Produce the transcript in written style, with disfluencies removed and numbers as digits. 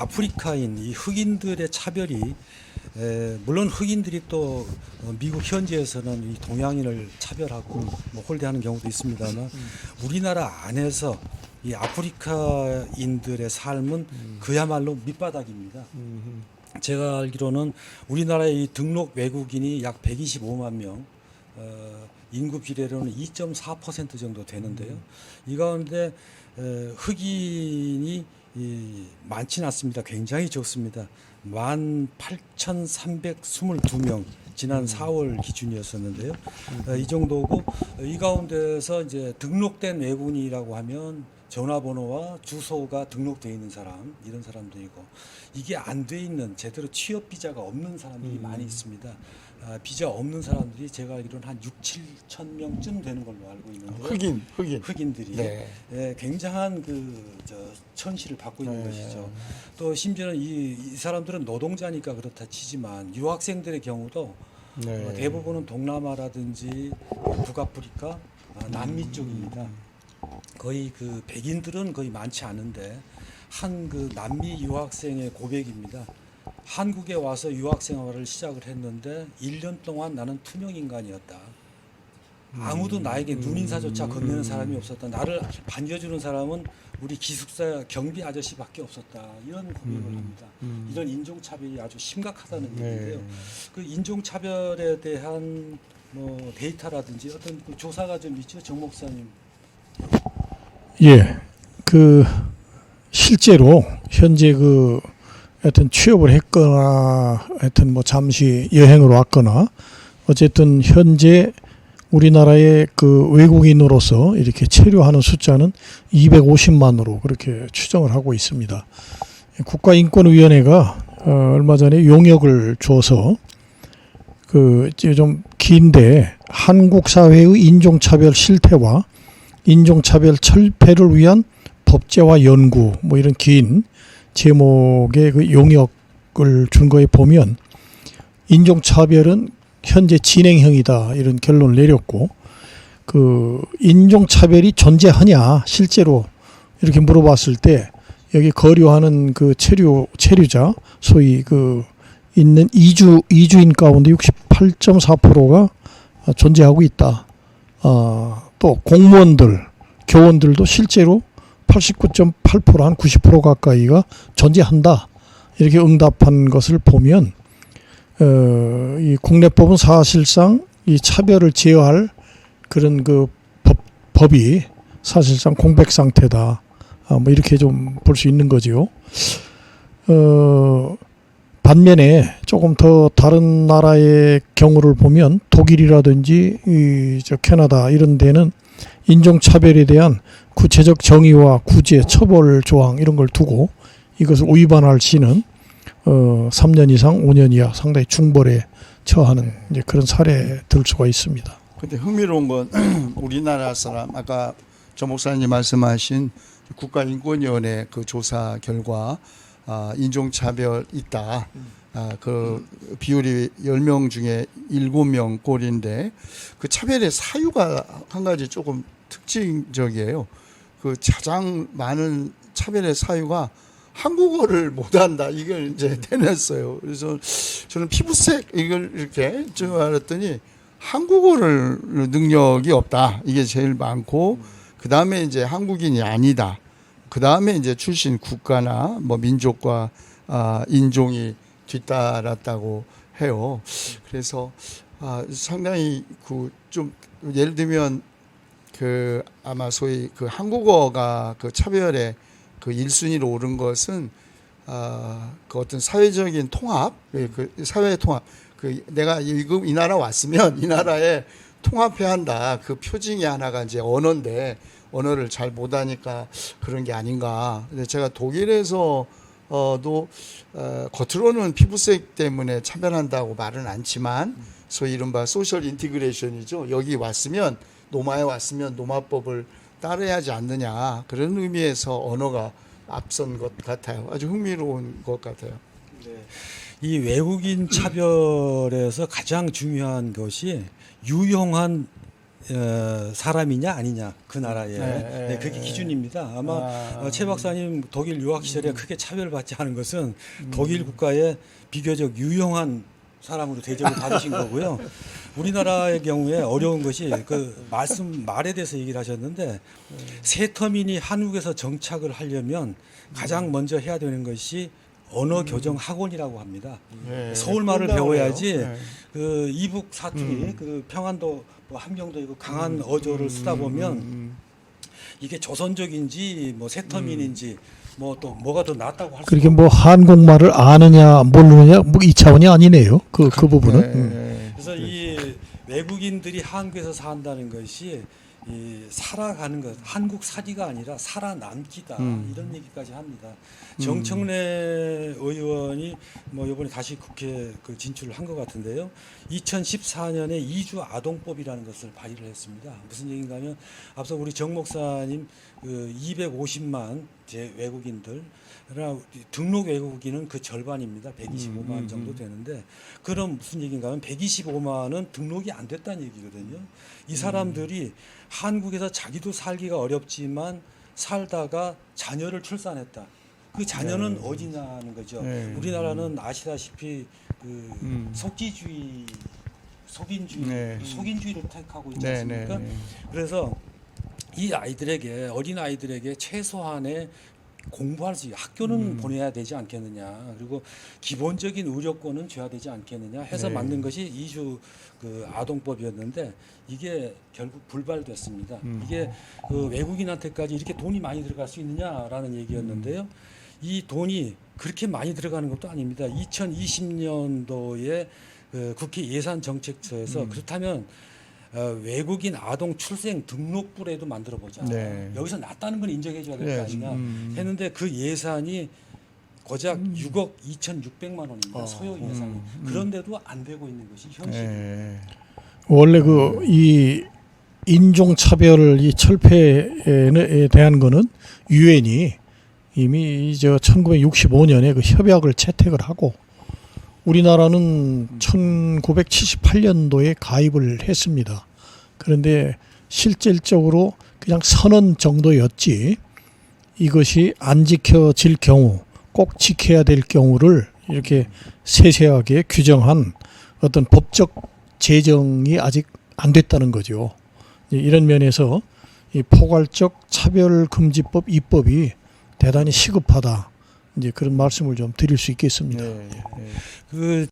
아프리카인 이 흑인들의 차별이 물론 흑인들이 또 미국 현지에서는 이 동양인을 차별하고 뭐 홀대하는 경우도 있습니다만 우리나라 안에서 이 아프리카인들의 삶은 그야말로 밑바닥입니다. 제가 알기로는 우리나라의 이 등록 외국인이 약 125만 명, 인구 비례로는 2.4% 정도 되는데요. 이 가운데 흑인이 많지는 않습니다. 굉장히 적습니다. 18,322명 지난 4월 기준이었었는데요. 이 정도고 이 가운데서 이제 등록된 외국인이라고 하면 전화번호와 주소가 등록되어 있는 사람 이런 사람들이고 이게 안 돼 있는 제대로 취업 비자가 없는 사람들이 많이 있습니다. 비자 없는 사람들이 제가 알기로는 한 6, 7천 명쯤 되는 걸로 알고 있는데요. 흑인들이 네. 굉장한 천시를 받고 있는 것이죠. 또 심지어는 이 사람들은 노동자니까 그렇다 치지만 유학생들의 경우도 대부분은 동남아라든지 북아프리카, 남미 쪽입니다. 거의 그 백인들은 거의 많지 않은데 한 그 남미 유학생의 고백입니다. 한국에 와서 유학 생활을 시작을 했는데 1년 동안 나는 투명 인간이었다. 아무도 나에게 눈인사조차 건네는 사람이 없었다. 나를 반겨주는 사람은 우리 기숙사 경비 아저씨밖에 없었다. 이런 고백을 합니다. 이런 인종차별이 아주 심각하다는 얘기인데요. 그 인종차별에 대한 뭐 데이터라든지 어떤 그 조사가 좀 있죠, 정 목사님. 예, 그 실제로 현재 그 하여튼 취업을 했거나 하여튼 뭐 잠시 여행을 왔거나 어쨌든 현재 우리나라의 그 외국인으로서 이렇게 체류하는 숫자는 250만으로 그렇게 추정을 하고 있습니다. 국가인권위원회가 얼마 전에 용역을 줘서 그 좀 긴데 한국 사회의 인종차별 실태와 인종차별 철폐를 위한 법제화 연구 뭐 이런 긴 제목의 그 용역을 준 거에 보면 인종차별은 현재 진행형이다 이런 결론을 내렸고 그 인종차별이 존재하냐 실제로 이렇게 물어봤을 때 여기 거류하는 그 체류자 소위 그 있는 이주인 가운데 68.4%가 존재하고 있다. 또 공무원들, 교원들도 실제로 89.8% 한 90% 가까이가 존재한다. 이렇게 응답한 것을 보면 이 국내법은 사실상 이 차별을 제어할 그런 그 법이 사실상 공백 상태다. 뭐 이렇게 좀 볼 수 있는 거지요. 반면에 조금 더 다른 나라의 경우를 보면 독일이라든지 캐나다 이런 데는 인종차별에 대한 구체적 정의와 구제, 처벌 조항 이런 걸 두고 이것을 위반할 시는 3년 이상 5년 이하 상당히 중벌에 처하는 이제 그런 사례 들 수가 있습니다. 근데 흥미로운 건 우리나라 사람 아까 정 목사님 말씀하신 국가인권위원회 그 조사 결과 인종차별 있다. 그 비율이 10명 중에 7명 꼴인데 그 차별의 사유가 한 가지 조금 특징적이에요. 그 가장 많은 차별의 사유가 한국어를 못한다. 이걸 이제 내놨어요. 그래서 저는 피부색 이걸 이렇게 좀 알았더니 한국어를 능력이 없다. 이게 제일 많고 그 다음에 이제 한국인이 아니다. 그 다음에 이제 출신 국가나 뭐 민족과 인종이 뒤따랐다고 해요. 그래서 상당히 그 좀 예를 들면 그 아마 소위 그 한국어가 그 차별의 그 1순위로 오른 것은 그 어떤 사회적인 통합, 그 사회 통합, 그 내가 이 나라 왔으면 이 나라에 통합해야 한다. 그 표징이 하나가 이제 언어인데 언어를 잘 못하니까 그런 게 아닌가. 근데 제가 독일에서 도 겉으로는 피부색 때문에 차별한다고 말은 않지만 소위 이른바 소셜 인티그레이션이죠. 여기 왔으면 노마에 왔으면 노마법을 따라야 하지 않느냐. 그런 의미에서 언어가 앞선 것 같아요. 아주 흥미로운 것 같아요. 네. 이 외국인 차별에서 가장 중요한 것이 유용한 사람이냐 아니냐 그 나라에 네. 그게 기준입니다. 아마 최 박사님 독일 유학 시절에 크게 차별받지 않은 것은 독일 국가에 비교적 유용한 사람으로 대접을 받으신 거고요. 우리나라의 경우에 어려운 것이 그 말에 대해서 얘기를 하셨는데 새터민이 한국에서 정착을 하려면 가장 먼저 해야 되는 것이 언어 교정 학원이라고 합니다. 네. 서울말을 그런다고 배워야지 그래요. 네. 그 이북 사투리 그 평안도 뭐 함경도 이거 강한 어조를 쓰다 보면 이게 조선족인지 뭐 새터민인지 뭐 또 뭐가 더 낫다고 할 수 그렇게 뭐 한국말을 아느냐 모르느냐 뭐 이 차원이 아니네요. 그 부분은. 네. 그래서 이 외국인들이 한국에서 산다는 것이 이 살아가는 것, 한국 살이가 아니라 살아남기다 이런 얘기까지 합니다. 정청래 의원이 뭐 이번에 다시 국회 그 진출을 한 것 같은데요. 2014년에 이주 아동법이라는 것을 발의를 했습니다. 무슨 얘기인가하면 앞서 우리 정 목사님 그 250만 제 외국인들 등록 외국인은 그 절반입니다. 125만 정도 되는데 그럼 무슨 얘기인가 하면 125만은 등록이 안 됐다는 얘기거든요. 이 사람들이 한국에서 자기도 살기가 어렵지만 살다가 자녀를 출산했다. 그 자녀는 어디냐는 거죠. 네. 우리나라는 아시다시피 그 속인주의, 속인주의를 택하고 있지 않습니까? 그래서 이 아이들에게 어린 아이들에게 최소한의 공부할 수 있게 학교는 보내야 되지 않겠느냐. 그리고 기본적인 의료권은 줘야 되지 않겠느냐 해서 만든 것이 이주 그 아동법이었는데 이게 결국 불발됐습니다. 이게 그 외국인한테까지 이렇게 돈이 많이 들어갈 수 있느냐라는 얘기였는데요. 이 돈이 그렇게 많이 들어가는 것도 아닙니다. 2020년도에 그 국회 예산정책처에서 그렇다면 외국인 아동 출생 등록부라도 만들어 보자. 네. 여기서 낮다는 건 인정해 줘야 될 거 네. 아니냐 했는데 그 예산이 고작 6억 2,600만 원입니다. 소요 예산이. 그런데도 안 되고 있는 것이 현실입니다. 네. 원래 그 이 인종 차별 이 철폐에 대한 거는 유엔이 이미 저 1965년에 그 협약을 채택을 하고 우리나라는 1978년도에 가입을 했습니다. 그런데 실질적으로 그냥 선언 정도였지 이것이 안 지켜질 경우 꼭 지켜야 될 경우를 이렇게 세세하게 규정한 어떤 법적 제정이 아직 안 됐다는 거죠. 이런 면에서 이 포괄적 차별금지법 입법이 대단히 시급하다. 이제 그런 말씀을 좀 드릴 수 있겠습니다. 네. 그